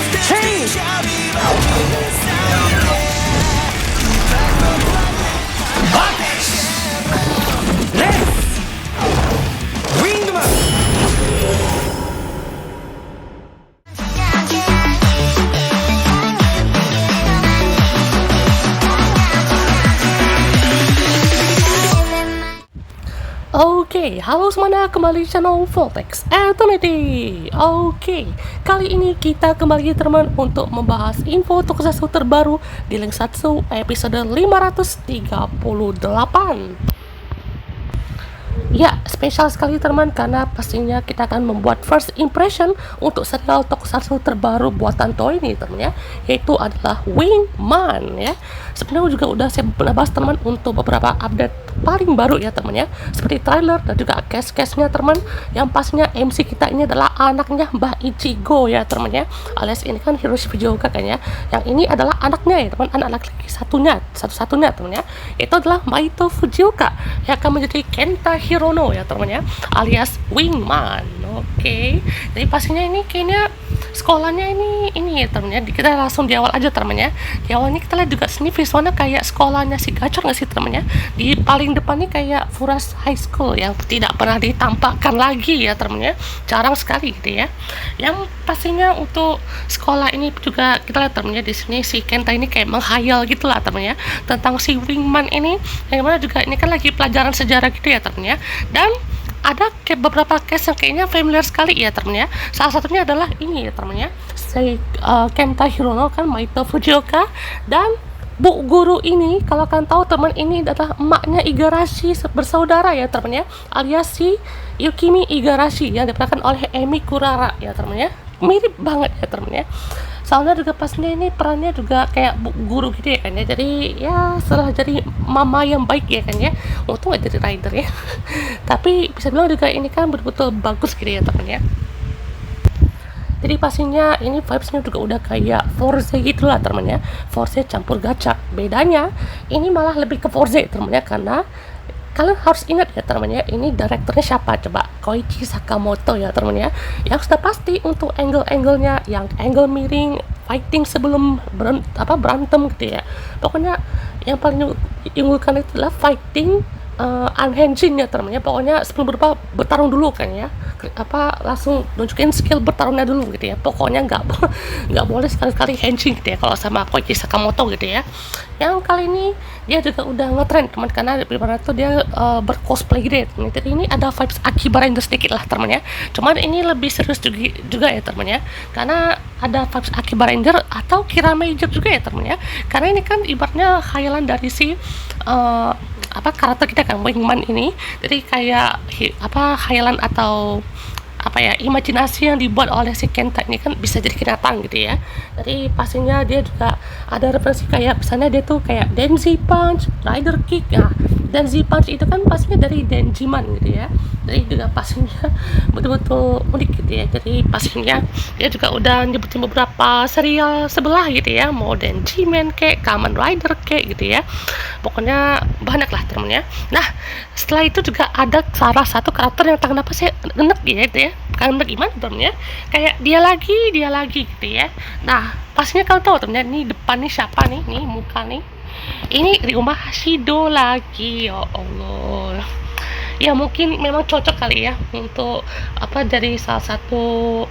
Change. Let's Wingman. Oke, halo semuanya, kembali di channel Voltex Eternity. Oke, kali ini kita kembali teman untuk membahas info tokusatsu terbaru di Linkatsu episode 538. Ya, spesial sekali teman, karena pastinya kita akan membuat first impression untuk serial tokusatsu terbaru buatan Toei ini teman ya, yaitu adalah Wingman ya. Sebenarnya juga udah saya pernah bahas teman untuk beberapa update paling baru ya teman ya, seperti trailer dan juga cast-castnya teman. Yang pastinya MC kita ini adalah anaknya Mbah Ichigo ya teman ya, alias ini kan Hiroshi Fujioka kan ya. Yang ini adalah anaknya ya teman, anak laki-laki satu-satunya teman ya, yaitu adalah Maito Fujioka yang akan menjadi Kenta Hirono ya teman ya, alias Wingman. Oke, jadi pastinya ini kayaknya sekolahnya ini ya teman ya. Kita langsung di awal aja teman ya. Di awal ini kita lihat juga sini visualnya kayak sekolahnya si Gacor nggak sih teman ya. Di paling depan ini kayak Furas High School yang tidak pernah ditampakkan lagi ya teman ya, jarang sekali gitu ya. Yang pastinya untuk sekolah ini juga kita lihat teman ya, di sini si Kenta ini kayak menghayal gitulah teman ya tentang si Wingman ini, yang mana juga ini kan lagi pelajaran sejarah gitu ya teman ya. Dan ada kayak beberapa case yang kayaknya familiar sekali ya teman ya. Salah satunya adalah ini ya teman ya, si Kenta Hirono kan Maito Fujioka, dan Bu Guru ini kalau kalian tahu teman, ini adalah emaknya Igarashi bersaudara ya teman ya, alias si Yukimi Igarashi yang diperankan oleh Emi Kurara ya teman ya. Mirip banget ya teman ya. Soalnya juga pastinya ini perannya juga kayak Bu Guru gitu ya kan ya. Jadi ya setelah jadi mama yang baik ya kan ya. Untung gak jadi rider ya. Tapi bisa bilang juga ini kan betul-betul bagus gitu ya teman ya. Jadi pastinya ini vibesnya juga udah kayak Forze gitulah teman ya. Forze campur gacha. Bedanya ini malah lebih ke Forze teman ya, karena kalian harus ingat ya teman ya, ini direkturnya siapa coba? Koichi Sakamoto ya teman ya, yang sudah pasti untuk angle-anglenya yang angle miring, fighting sebelum berantem gitu ya. Pokoknya yang paling diunggulkan itu adalah fighting unhinging ya teman ya. Pokoknya sebelum bertarung dulu kan ya, langsung nunjukin skill bertarungnya dulu gitu ya. Pokoknya nggak boleh sekali-kali hinging gitu ya kalau sama Koichi Sakamoto gitu ya. Yang kali ini dia juga udah ngetrend teman, karena dimana tuh dia bercosplay gitu ya teman. Jadi ini ada vibes Akiba Ranger sedikit lah teman ya. Cuman ini lebih serius juga ya teman ya, karena ada vibes Akiba Ranger atau Kira Major juga ya teman ya. Karena ini kan ibaratnya khayalan dari si karakter kita kan Wingman ini. Jadi kayak khayalan atau imajinasi yang dibuat oleh si Kenta ini kan bisa jadi kenyataan gitu ya. Jadi pastinya dia juga ada referensi kayak misalnya dia tuh kayak Denji Punch, Rider Kick. Nah, Denji Punch itu kan pastinya dari Denjiman gitu ya. Jadi juga pastinya betul-betul unik gitu ya. Jadi pastinya dia juga udah nyebutin beberapa serial sebelah gitu ya, mau Denjiman kayak Kamen Rider kayak gitu ya. Pokoknya banyak lah temen ya. Nah, setelah itu juga ada salah satu karakter yang kenapa saya enek gitu ya. Karena gimana temen ya, kayak dia lagi gitu ya. Nah, pastinya kalian tahu temen ya, ini depan nih siapa nih muka nih. Ini Ryuma Hashido lagi, ya Allah. Ya mungkin memang cocok kali ya untuk dari salah satu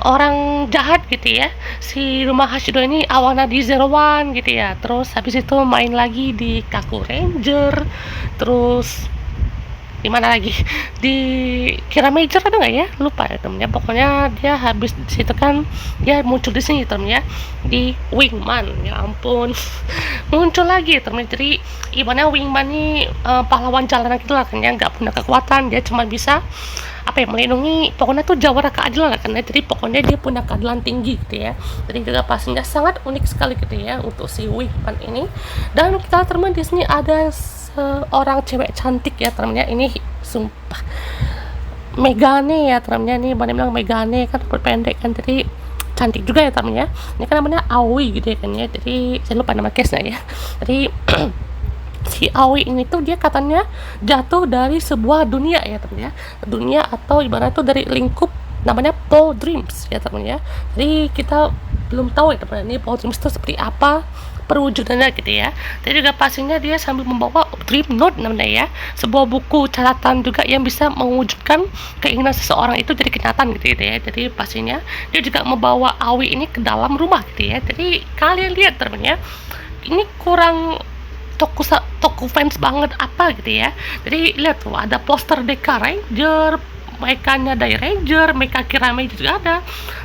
orang jahat gitu ya. Si Rumah Hashido ini awalnya di Zero One gitu ya, terus habis itu main lagi di Kaku Ranger, terus di mana lagi, di Kira Major ada nggak ya, lupa ya temen ya. Pokoknya dia habis di situ kan dia muncul di sini temen ya, di Wingman. Ya ampun, muncul lagi temen. Jadi ibaratnya Wingman ini pahlawan jalanan gitu lah kan ya, nggak punya kekuatan, dia cuma bisa melindungi, pokoknya tuh jawara keadilan lah kan ya. Jadi pokoknya dia punya keadilan tinggi gitu ya. Jadi juga pastinya sangat unik sekali gitu ya untuk si Wingman ini. Dan kita teman di sini ada seorang cewek cantik ya temennya, ini sumpah Megane ya temennya. Ini mana bilang Megane kan berpendek kan, jadi cantik juga ya temennya. Ini kan namanya Aoi gitu ya kan ya. Jadi saya lupa nama case-nya ya. Jadi si Aoi ini tuh dia katanya jatuh dari sebuah dunia ya temennya, dunia atau ibarat tuh dari lingkup namanya Paul Dreams ya teman ya. Jadi kita belum tahu ya teman, ini Paul Dreams itu seperti apa perwujudannya gitu ya. Dan juga pastinya dia sambil membawa Dream Note namanya ya, sebuah buku catatan juga yang bisa mewujudkan keinginan seseorang itu jadi kenyataan gitu ya. Jadi pastinya dia juga membawa Aoi ini ke dalam rumah gitu ya. Jadi kalian lihat teman ya, ini kurang toko fans banget apa gitu ya. Jadi lihat tuh ada poster Deka Ranger, mekanya dari Ranger, meka Kirame juga ada,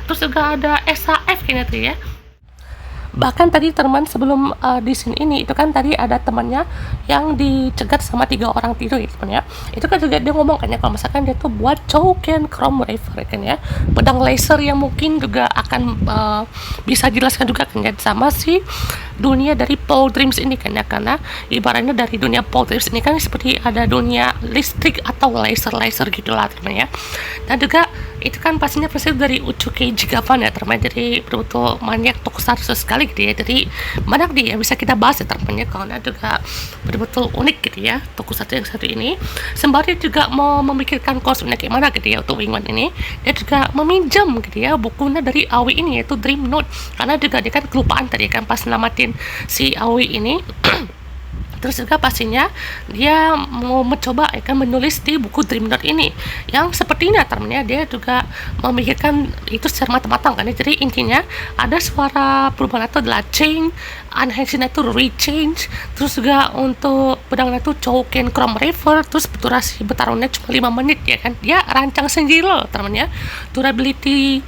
terus juga ada SAF kayaknya tuh ya. Bahkan tadi teman sebelum di scene ini itu kan tadi ada temannya yang dicegat sama 3 orang tidur ya teman ya. Itu kan juga dia ngomong kan ya, kalau misalkan dia tuh buat Chouken Chrome Reaver kan ya, pedang laser yang mungkin juga akan bisa jelaskan juga kan ya sama si dunia dari Paul Dreams ini kan ya, karena ibaratnya dari dunia Paul Dreams ini kan seperti ada dunia listrik atau laser gitulah teman ya. Dan juga itu kan pastinya pasti dari Uchuke Jigavan ya teman, jadi betul-betul maniak tokusatsu sekali gitu ya. Jadi banyak dia bisa kita bahas ya teman ya, karena juga betul-betul unik gitu ya tokusatsu yang satu ini. Sembari juga mau memikirkan konsepnya kayak mana gitu ya untuk Wingman ini, dia juga meminjam gitu ya bukunya dari Aoi ini yaitu Dream Note, karena juga dia kan kelupaan tadi kan pas namatin si Aoi ini. Terus juga pastinya dia mau mencoba ya kan menulis di buku Dream Note ini yang sepertinya temennya dia juga memikirkan itu secara matang-matang kan ya. Jadi intinya ada suara perubahan itu adalah change, unhasting itu rechange, terus juga untuk pedang itu Chouken Chrome Reaver, terus durasi bertarungnya cuma 5 menit ya kan. Dia rancang sendiri loh temennya durability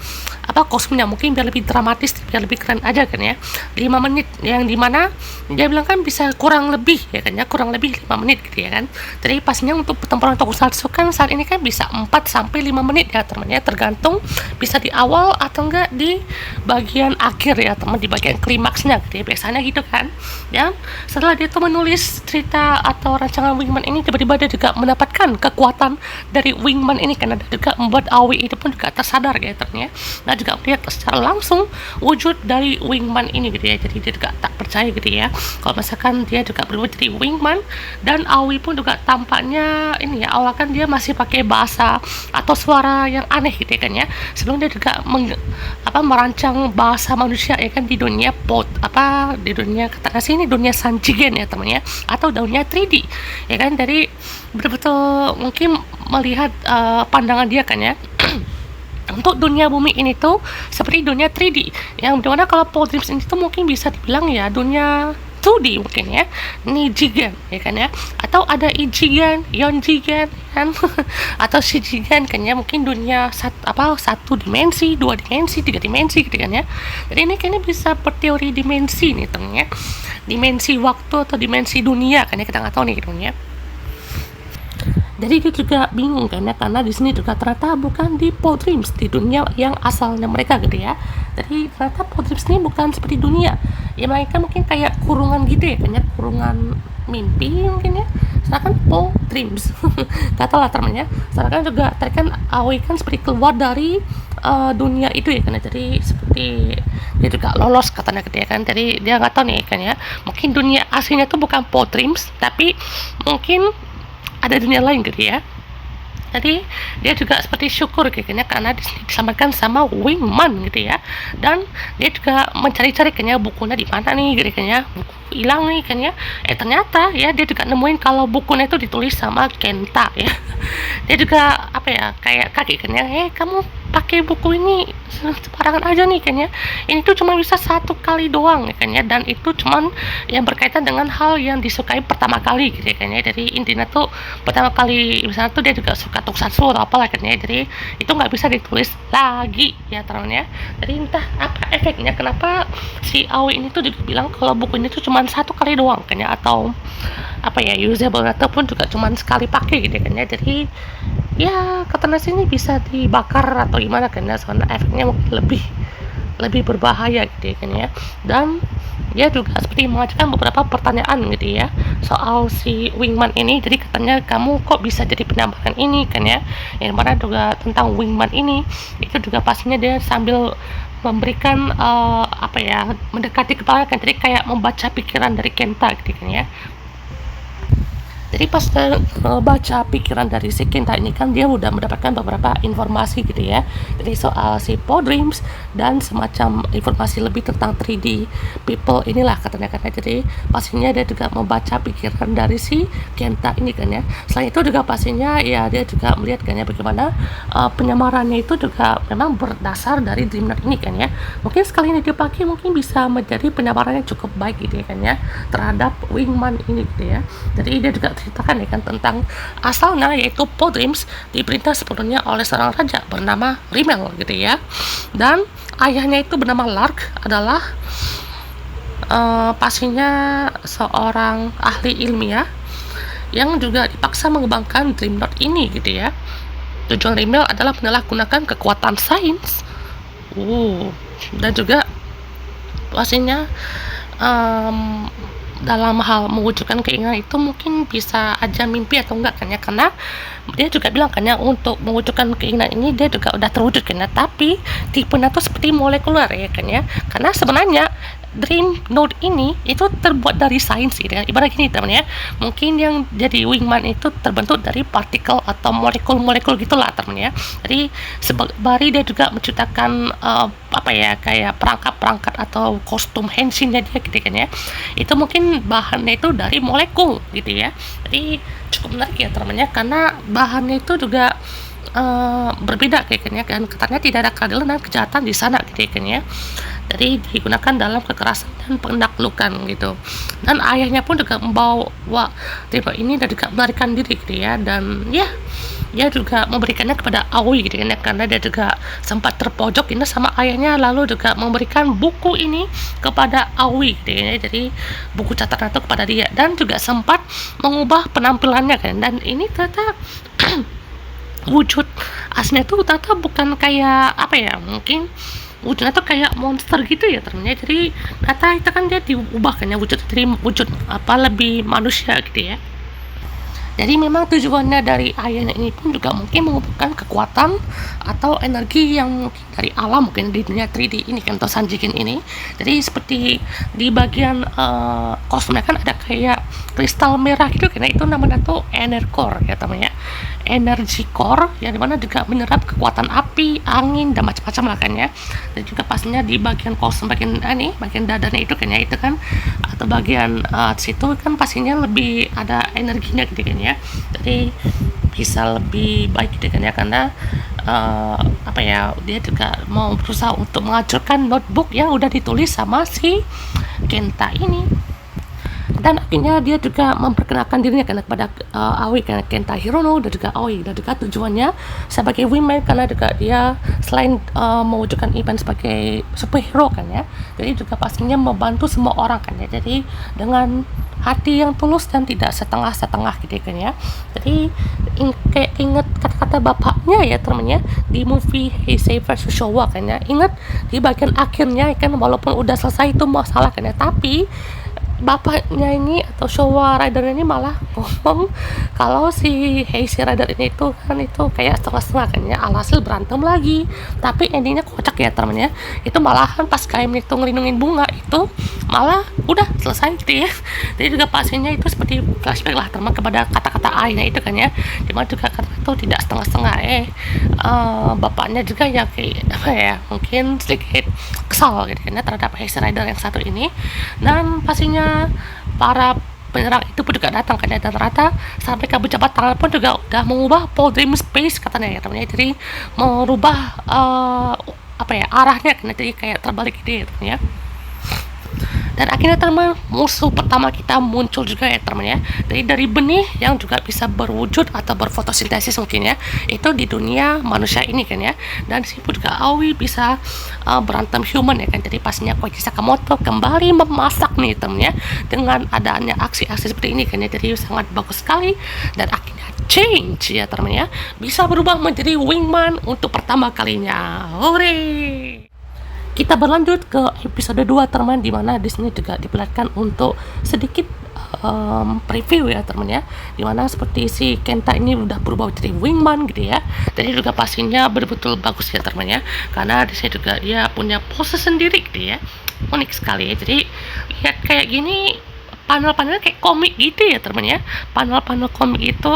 kostumnya mungkin biar lebih dramatis, biar lebih keren aja kan ya. 5 menit yang dimana dia bilang kan bisa kurang lebih ya kan ya, kurang lebih 5 menit gitu ya kan. Jadi pastinya untuk pertempuran tokusatsu kan saat ini kan bisa 4 sampai 5 menit ya teman ya, tergantung bisa di awal atau enggak di bagian akhir ya teman, di bagian klimaksnya gitu ya, biasanya gitu kan ya. Setelah dia tuh menulis cerita atau rancangan Wingman ini, tiba-tiba dia juga mendapatkan kekuatan dari Wingman ini karena dia juga membuat Aoi itu pun juga tersadar ya teman ya. Nah juga melihat secara langsung wujud dari Wingman ini gitu ya. Jadi dia juga tak percaya gitu ya kalau misalkan dia juga berubah jadi Wingman. Dan Aoi pun juga tampaknya ini ya, awal kan dia masih pakai bahasa atau suara yang aneh gitu ya kan ya, sebelum dia juga merancang bahasa manusia ya kan di dunia di dunia katakan sini dunia Sanjigen ya teman ya, atau dunia 3D ya kan. Dari betul-betul mungkin melihat pandangan dia kan ya untuk dunia bumi ini tuh seperti dunia 3D, yang dimana kalau Paul Dreams ini tuh mungkin bisa dibilang ya dunia 2D mungkin ya, Nijigen ya kan ya, atau ada Ijigen, Yonjigen kan atau Shijigen kan ya, mungkin dunia satu dimensi, 2 dimensi, 3 dimensi gitu kan ya. Jadi ini kayaknya bisa berteori dimensi nih temen ya, dimensi waktu atau dimensi dunia kan ya, kita nggak tahu nih gitu ya. Jadi dia juga bingung kan ya, karena di sini juga ternyata bukan di Paul Dreams, di dunia yang asalnya mereka gitu ya. Jadi ternyata Paul Dreams ini bukan seperti dunia ya, mereka mungkin kayak kurungan gitu ya kan ya, kurungan mimpi mungkin ya. Sedangkan Paul Dreams kata lah temannya, sedangkan juga tadi kan Aoi kan seperti keluar dari dunia itu ya kan ya. Jadi seperti dia juga lolos katanya gitu ya kan. Jadi dia nggak tahu nih kan ya, mungkin dunia aslinya tuh bukan Paul Dreams, tapi mungkin ada dunia lain gitu ya. Jadi dia juga seperti syukur kayaknya karena diselamatkan sama Wingman gitu ya. Dan dia juga mencari-cari kayaknya bukunya di mana nih gitu kayaknya, buku hilang nih kan ya. Ternyata ya dia juga nemuin kalau bukunya itu ditulis sama Kenta ya. Dia juga kayak kaget kan ya, kamu pakai buku ini sembarangan aja nih kan ya, ini tuh cuma bisa 1 kali doang ya kan ya, dan itu cuman yang berkaitan dengan hal yang disukai pertama kali gitu ya kan ya. Jadi intinya tuh pertama kali misalnya tuh dia juga suka tokusatsu atau apalah kan ya, jadi itu nggak bisa ditulis lagi ya teman ya. Jadi entah apa efeknya kenapa si Aoi ini tuh juga bilang kalau buku ini tuh cuma 1 kali doang kan ya, atau usable ataupun juga cuma sekali pakai gitu kan ya. Jadi ya katanya sini bisa dibakar atau gimana kan ya, soalnya efeknya mungkin lebih berbahaya gitu ya kan ya. Dan dia juga seperti mengajukan beberapa pertanyaan gitu ya soal si Wingman ini. Jadi katanya kamu kok bisa jadi penampakan ini kan ya, yang mana juga tentang Wingman ini itu juga pastinya dia sambil memberikan mendekati kepala kan, jadi kayak membaca pikiran dari Kenta gitu kan ya. Jadi pas baca pikiran dari si Kenta ini kan dia udah mendapatkan beberapa informasi gitu ya. Jadi soal si Podreams dan semacam informasi lebih tentang 3D people inilah katanya kan. Jadi pastinya dia juga membaca pikiran dari si Kenta ini kan ya. Selain itu juga pastinya ya dia juga melihat kan ya bagaimana penyamarannya itu juga memang berdasar dari DreamNote ini kan ya. Mungkin sekali ini dipakai mungkin bisa menjadi penyamaran yang cukup baik gitu ya kan ya terhadap Wingman ini gitu ya. Jadi dia juga ceritakan ya kan tentang asalnya yaitu Podreams diperintah sepenuhnya oleh seorang raja bernama Rimmel gitu ya. Dan ayahnya itu bernama Lark adalah pastinya seorang ahli ilmiah yang juga dipaksa mengembangkan DreamNote ini gitu ya. Tujuan Rimmel adalah menyalahgunakan kekuatan sains. Dan juga pastinya dalam hal mewujudkan keinginan itu mungkin bisa aja mimpi atau enggak kan ya, karena dia juga bilang kan ya untuk mewujudkan keinginan ini dia juga udah terwujud kan ya, tapi tipenya tuh seperti molekuler ya kan ya, karena sebenarnya DreamNote ini itu terbuat dari sains gitu kan. Ibarat gini teman ya, mungkin yang jadi Wingman itu terbentuk dari partikel atau molekul-molekul gitulah teman ya. Jadi sembari dia juga menciptakan kayak perangkat-perangkat atau kostum henshinnya dia gitu kan ya, itu mungkin bahannya itu dari molekul gitu ya. Jadi cukup menarik ya teman-teman ya, karena bahannya itu juga berbeda kayak kan ya, kan katanya tidak ada keadilan dan kejahatan di sana gitu kan ya. Jadi digunakan dalam kekerasan dan penaklukan gitu. Dan ayahnya pun juga membawa tipe ini dan juga melarikan diri gitu ya. Dan ya dia juga memberikannya kepada Aoi gitu kan ya, karena dia juga sempat terpojok ini sama ayahnya, lalu juga memberikan buku ini kepada Aoi gitu ya. Jadi buku catatan itu kepada dia, dan juga sempat mengubah penampilannya kan. Dan ini ternyata wujud aslinya tuh ternyata bukan kayak mungkin wujudnya tuh kayak monster gitu ya temennya. Jadi ternyata itu kan dia diubah kan ya wujud lebih manusia gitu ya. Jadi memang tujuannya dari ayahnya ini pun juga mungkin mengumpulkan kekuatan atau energi yang mungkin dari alam, mungkin di dunia 3D ini kan, atau Sanjikin ini. Jadi seperti di bagian kostumnya kan ada kayak kristal merah gitu kan, itu namanya tuh Enercore ya temannya, energy core, yang dimana juga menyerap kekuatan api, angin, dan macam-macam lah kan ya. Dan juga pastinya di bagian kostum bagian dadanya itu kan ya, itu kan atau bagian situ kan pastinya lebih ada energinya gitu kan ya. Jadi bisa lebih baik gitu kan ya, karena dia juga mau berusaha untuk menghancurkan notebook yang udah ditulis sama si Kenta ini. Dan akhirnya dia juga memperkenalkan dirinya kan kepada Aoi kan, Kenta Hirono dan juga Aoi, dan juga tujuannya sebagai Wingman karena juga dia selain mewujudkan event sebagai superhero kan ya, jadi juga pastinya membantu semua orang kan ya. Jadi dengan hati yang tulus dan tidak setengah-setengah gitu kan ya. Jadi kayak ingat kata-kata bapaknya ya temennya di movie Heisei vs Showa kan ya. Ingat di bagian akhirnya kan, walaupun udah selesai itu masalah kan ya, tapi bapaknya ini atau Showa Rider ini malah ngomong kalau si Heisei Rider ini itu kan itu kayak setengah-setengah kan ya, alhasil berantem lagi, tapi endingnya kocak ya temennya. Itu malahan pas Kaim itu ngelindungin bunga itu malah udah selesai gitu ya. Jadi juga pastinya itu seperti flashback lah teman kepada kata-kata ayahnya itu kan ya, dimana juga kata itu tidak setengah-setengah. Bapaknya juga ya kayak mungkin sedikit kesal gitu kan ya terhadap Heisei Rider yang satu ini. Dan pastinya para penyerang itu pun juga datang kan ya, dan ternyata sampai ke pejabat tangan pun juga udah mengubah Podream Space katanya ya temennya. Jadi merubah arahnya kan, jadi kayak terbalik gitu ya. Dan akhirnya teman, musuh pertama kita muncul juga ya teman ya. Jadi dari benih yang juga bisa berwujud atau berfotosintesis mungkin ya, itu di dunia manusia ini kan ya. Dan disitu juga Aoi bisa berantem human ya kan. Jadi pastinya Koichi Sakamoto kembali memasak nih teman ya, dengan adanya aksi-aksi seperti ini kan ya. Jadi sangat bagus sekali, dan akhirnya change ya teman ya, bisa berubah menjadi Wingman untuk pertama kalinya. Hore! Kita berlanjut ke episode 2 teman, dimana di sini juga diperlihatkan untuk sedikit preview ya teman ya, dimana seperti si Kenta ini udah berubah jadi Wingman gitu ya. Jadi juga pastinya betul-betul bagus ya teman ya, karena di sini juga dia punya pose sendiri gitu ya, unik sekali ya. Jadi lihat kayak gini panel-panelnya kayak komik gitu ya teman ya, panel-panel komik itu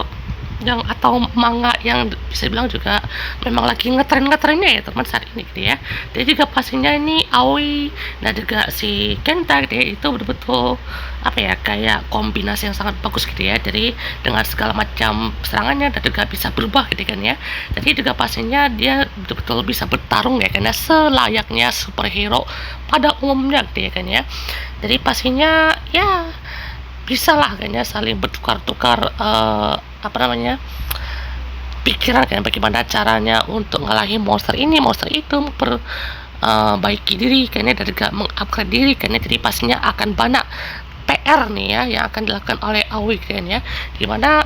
yang atau manga yang bisa dibilang juga memang lagi ngetren-ngetrennya ya teman saat ini gitu ya. Dia juga pastinya ini Aoi dan juga si Kenta gitu ya, itu betul-betul apa ya, kayak kombinasi yang sangat bagus gitu ya. Jadi dengan segala macam serangannya dan juga bisa berubah gitu kan ya. Jadi juga pastinya dia betul-betul bisa bertarung ya, karena selayaknya superhero pada umumnya gitu ya kan ya. Jadi pastinya ya bisa lah kayaknya saling bertukar-tukar apa namanya, pikiran kan bagaimana caranya untuk ngalahin monster ini monster itu, baiki diri kayaknya dan juga mengupgrade diri kayaknya. Jadi pastinya akan banyak PR nih ya yang akan dilakukan oleh Aoi kayaknya, dimana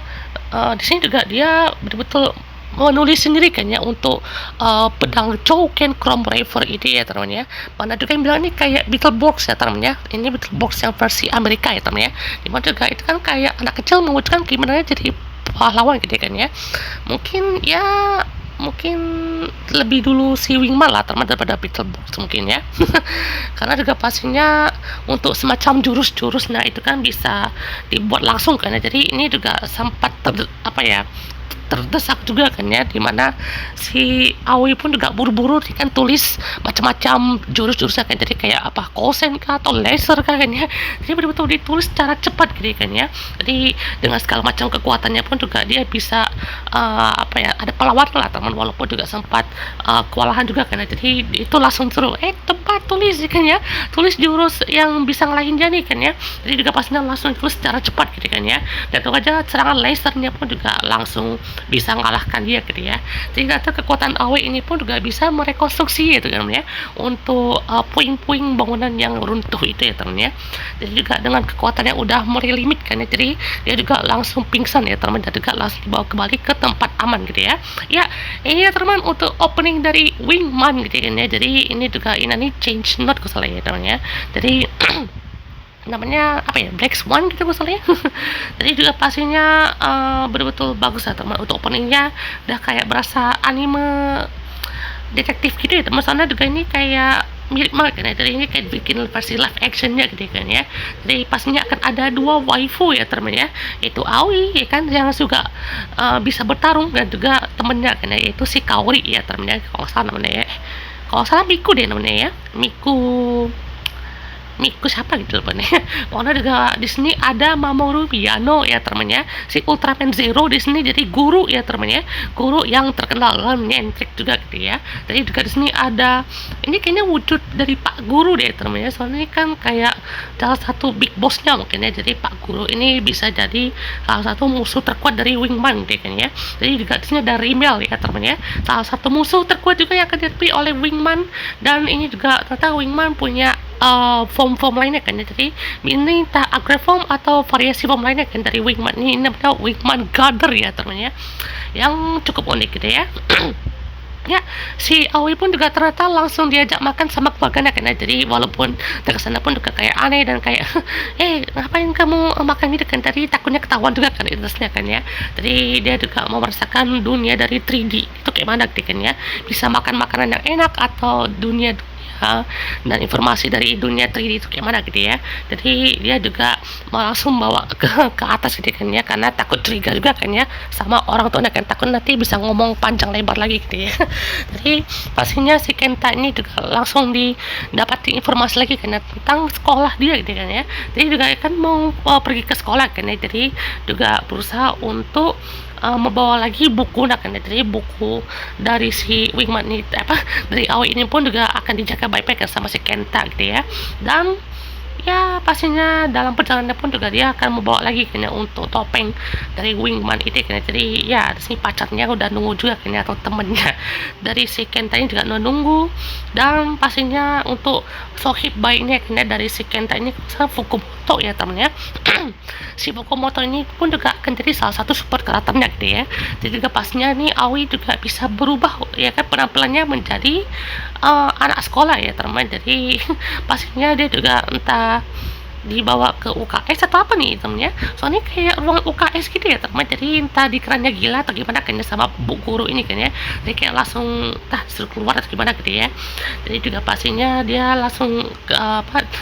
di sini juga dia betul-betul menulis sendiri kan ya untuk pedang Chouken Chrome Reaver ini ya teman ya. Mana juga yang bilang ini kayak Beetleborgs ya teman ya, ini Beetleborgs yang versi Amerika ya teman ya, dimana juga itu kan kayak anak kecil mewujudkan gimana jadi pahlawan gitu kan ya. Mungkin ya mungkin lebih dulu si Wingman lah teman daripada Beetleborgs mungkin ya. Karena juga pastinya untuk semacam jurus-jurus nah itu kan bisa dibuat langsung kan ya. Jadi ini juga sempat apa ya, terdesak juga kan ya, dimana si Aoi pun juga buru-buru dia kan tulis macam-macam jurus-jurusnya kan, jadi kayak apa kosen kah atau laser kah kan ya. Jadi betul-betul ditulis secara cepat gitu kan ya. Jadi dengan segala macam kekuatannya pun juga dia bisa apa ya, ada perlawanan lah teman, walaupun juga sempat kewalahan juga kan ya. Jadi itu langsung suruh tempat tulis kan ya, tulis jurus yang bisa ngalahin dia nih kan ya. Jadi juga pastinya langsung tulis secara cepat gitu kan ya, dan itu aja serangan lasernya pun juga langsung bisa mengalahkan dia gitu ya. Sehingga kekuatan Aoi ini pun juga bisa merekonstruksi gitu kan ya, untuk puing-puing bangunan yang runtuh itu ya teman ya. Jadi juga dengan kekuatan yang udah mulai limit kan ya, jadi dia juga langsung pingsan ya teman, dan juga langsung dibawa kembali ke tempat aman gitu ya. Ya ini ya teman untuk opening dari Wingman gitu kan ya. Jadi ini juga ini change note salah ya teman ya. Jadi namanya apa ya, Black Swan gitu misalnya. Jadi juga pastinya betul-betul bagus lah teman, untuk openingnya udah kayak berasa anime detektif gitu ya teman. Soalnya juga ini kayak mirip banget kan ya, jadi ini kayak bikin versi live actionnya gitu kan ya. Jadi pastinya akan ada dua waifu ya teman ya, itu Aoi ya kan yang juga bisa bertarung, dan juga temennya kan ya, yaitu si Kaori ya teman ya, kalau nggak salah namanya ya, kalau nggak salah Miku deh namanya ya, Miku siapa gitu loh nih. Pokoknya juga di sini ada Mamoru Miyano ya temannya, si Ultraman Zero di sini jadi guru ya temannya, guru yang terkenal dalam nyentrik juga gitu ya. Jadi juga di sini ada ini kayaknya wujud dari Pak Guru deh temannya, soalnya ini kan kayak salah satu big bossnya mungkin ya. Jadi Pak Guru ini bisa jadi salah satu musuh terkuat dari Wingman deh kan ya. Jadi juga di sini ada Rimmel ya temannya, salah satu musuh terkuat juga yang akan dihadapi oleh Wingman. Dan ini juga ternyata Wingman punya form lainnya kan ya. Jadi ini entah agre form atau variasi form lainnya kan dari Wingman ini namanya Wingman Gather ya teman-teman ya, yang cukup unik gitu ya. Ya, si Aoi pun juga ternyata langsung diajak makan sama keluarganya kan ya. Jadi walaupun terkesana pun juga kayak aneh dan kayak ngapain kamu makan ini kan, tadi takutnya ketahuan juga kan interestnya kan ya. Jadi dia juga mau merasakan dunia dari 3D itu kayak mana gitu kan ya, bisa makan makanan yang enak atau dunia dan informasi dari dunia 3D itu kayak mana gitu ya. Jadi dia juga mau langsung bawa ke atas gitu kan ya, karena takut curiga juga kan ya sama orang tuanya kan, takut nanti bisa ngomong panjang lebar lagi gitu ya. Jadi pastinya si Kenta ini juga langsung didapati informasi lagi kan ya, tentang sekolah dia gitu kan ya. Jadi juga kan mau pergi ke sekolah kan ya, jadi juga berusaha untuk membawa lagi buku kan ya. Jadi buku dari si Wingman ini dari Aoi ini pun juga akan dijaga baik-baik kan sama si Kenta gitu ya. Dan ya pastinya dalam perjalanan pun juga dia akan membawa lagi kan ya untuk topeng dari Wingman itu kan ya. Jadi ya di sini pacarnya udah nunggu juga kan ya, atau temennya dari si Kenta ini juga udah nunggu. Dan pastinya untuk sohib baiknya kan ya dari si Kenta ini Fukumoto ya temennya. Si Fukumoto ini pun juga akan jadi salah satu support karakternya gitu ya. Jadi juga pastinya nih Aoi juga bisa berubah ya kan penampilannya menjadi anak sekolah ya teman. Jadi pastinya dia juga entah dibawa ke UKS atau apa nih temennya, soalnya kayak ruang UKS gitu ya teman, jadi entah di kerannya gila atau gimana kayaknya sama bu guru ini kan ya, jadi kayak langsung disuruh keluar atau gimana gitu ya. Jadi juga pastinya dia langsung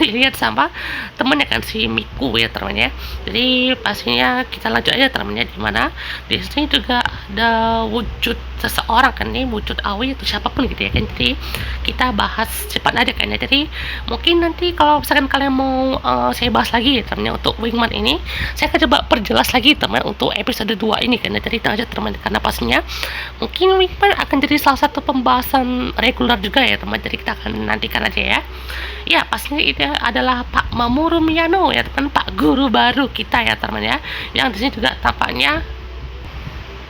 lihat sama temennya kan, si Miku ya temannya. Jadi pastinya kita lanjut aja temannya, di mana di sini juga ada wujud seseorang kan nih, wujud Aoi atau siapapun gitu ya kan. Jadi kita bahas cepat aja kan ya. Jadi mungkin nanti kalau misalkan kalian mau saya bahas lagi ya teman, untuk Wingman ini saya akan coba perjelas lagi teman untuk episode 2 ini kan ya. Jadi tenang aja teman, karena pastinya mungkin Wingman akan jadi salah satu pembahasan reguler juga ya teman. Jadi kita akan nantikan aja ya. Ya pastinya ini adalah Pak Mamoru Miyano ya teman, Pak Guru baru kita ya teman ya, yang di sini juga tampaknya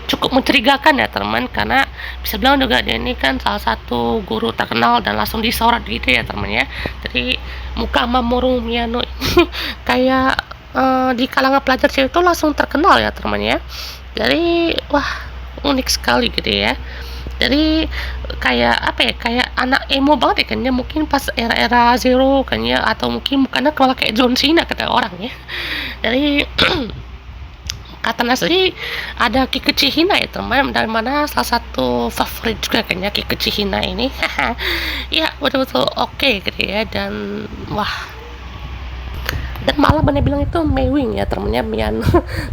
cukup mencurigakan ya teman, karena bisa bilang juga dia ini kan salah satu guru terkenal dan langsung disorot gitu ya teman ya. Jadi muka Mamoru Miyano ini kayak di kalangan pelajar cewek itu langsung terkenal ya teman ya. Jadi wah, unik sekali gitu ya. Jadi kayak apa ya, kayak anak emo banget ya kan ya, mungkin pas era-era Zero kan ya, atau mungkin mukanya malah kayak John Cena kata orang ya. Jadi kata Nasri ada Kikuchi Hina ya teman, dari mana salah satu favorit juga kan ya Kikuchi Hina ini. Ya betul-betul oke gitu ya, dan wah, dan malah bener bilang itu Maewing ya temennya, Mian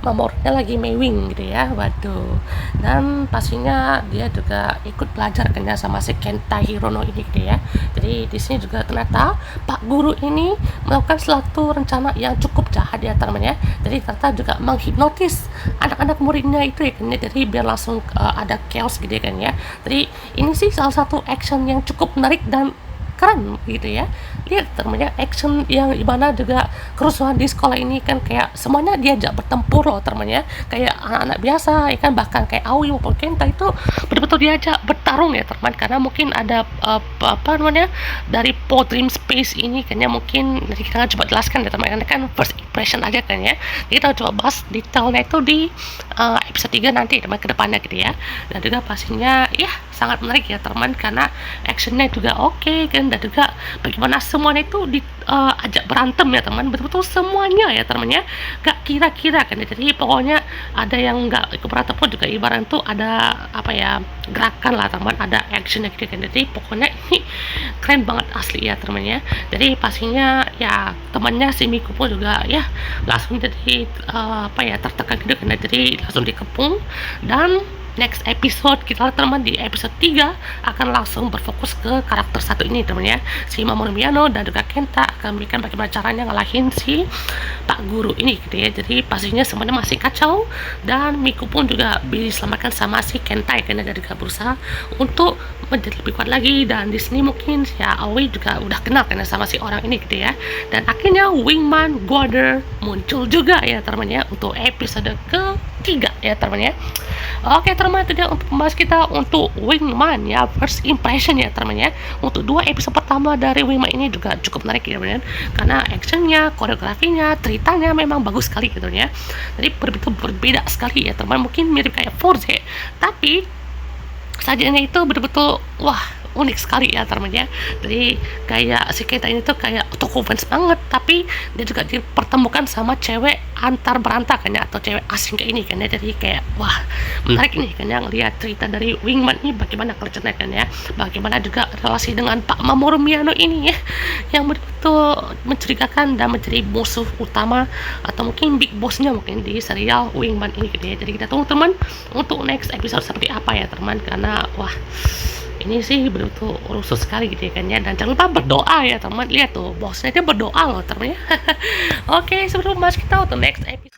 Mamorunya lagi Maewing gitu ya. Waduh, dan pastinya dia juga ikut belajar kan ya sama si Kenta Hirono ini gitu ya. Jadi di sini juga ternyata Pak Guru ini melakukan suatu rencana yang cukup jahat ya temennya. Jadi ternyata juga menghipnotis anak-anak muridnya itu ya kan ya, jadi biar langsung ada chaos gitu ya kan ya. Jadi ini sih salah satu action yang cukup menarik dan keren gitu ya. Lihat temennya, action yang dimana juga kerusuhan di sekolah ini kan kayak semuanya diajak bertempur loh temennya, kayak anak-anak biasa ya kan, bahkan kayak Aoi maupun Kenta itu betul-betul diajak bertarung ya teman, karena mungkin ada apa namanya dari Po Dream Space ini kan ya. Mungkin nanti kita akan coba jelaskan ya teman, karena kan first impression aja kan ya. Jadi kita coba bahas detailnya itu di episode 3 nanti teman, ke depannya gitu ya. Dan juga pastinya ya sangat menarik ya teman, karena actionnya juga oke kan, dan juga bagaimana semuanya itu diajak berantem ya teman, betul-betul semuanya ya temannya, gak kira-kira kan ya. Jadi pokoknya ada yang gak ikut berantem pun juga ibarat tuh ada apa ya, gerakan lah teman, ada actionnya gitu kan. Jadi pokoknya ini keren banget asli ya temannya. Jadi pastinya ya temannya si Miku pun juga ya langsung jadi apa ya, tertekan gitu kan, jadi langsung dikepung. Dan next episode kita teman, di episode 3 akan langsung berfokus ke karakter satu ini teman ya, si Mamoru Miyano, dan juga Kenta akan memberikan bagaimana caranya ngalahin si Pak Guru ini gitu ya. Jadi pastinya semuanya masih kacau, dan Miku pun juga diselamatkan sama si Kenta ya, karena dia juga berusaha untuk menjadi lebih kuat lagi. Dan di sini mungkin ya Aoi juga udah kenal karena sama si orang ini gitu ya. Dan akhirnya Wingman Guarder muncul juga ya teman ya, untuk episode ke-3 ya teman ya. Oke teman, itu dia untuk membahas kita untuk Wingman ya, first impression ya teman ya. Untuk 2 episode pertama dari Wingman ini juga cukup menarik ya teman, karena actionnya, koreografinya, ceritanya memang bagus sekali gitu ya. Jadi berbeda sekali ya teman, mungkin mirip kayak Forze, tapi sajiannya itu betul-betul wah, unik sekali ya teman ya. Jadi kayak si Kenta ini tuh kayak toko fans banget, tapi dia juga dipertemukan sama cewek antar berantakan ya, atau cewek asing kayak ini kan ya. Jadi kayak wah, menarik nih kan ya ngelihat cerita dari Wingman ini bagaimana kerjanya kan ya, bagaimana juga relasi dengan Pak Mamoru Miyano ini ya, yang betul mencurigakan dan menjadi musuh utama atau mungkin big bossnya mungkin di serial Wingman ini gitu ya. Jadi kita tunggu teman untuk next episode seperti apa ya teman, karena wah, ini sih betul-betul rusuh sekali gitu ya kan ya. Dan jangan lupa berdoa ya teman, lihat tuh bosnya dia berdoa loh teman ya. Oke, sebelum masuk kita untuk next episode.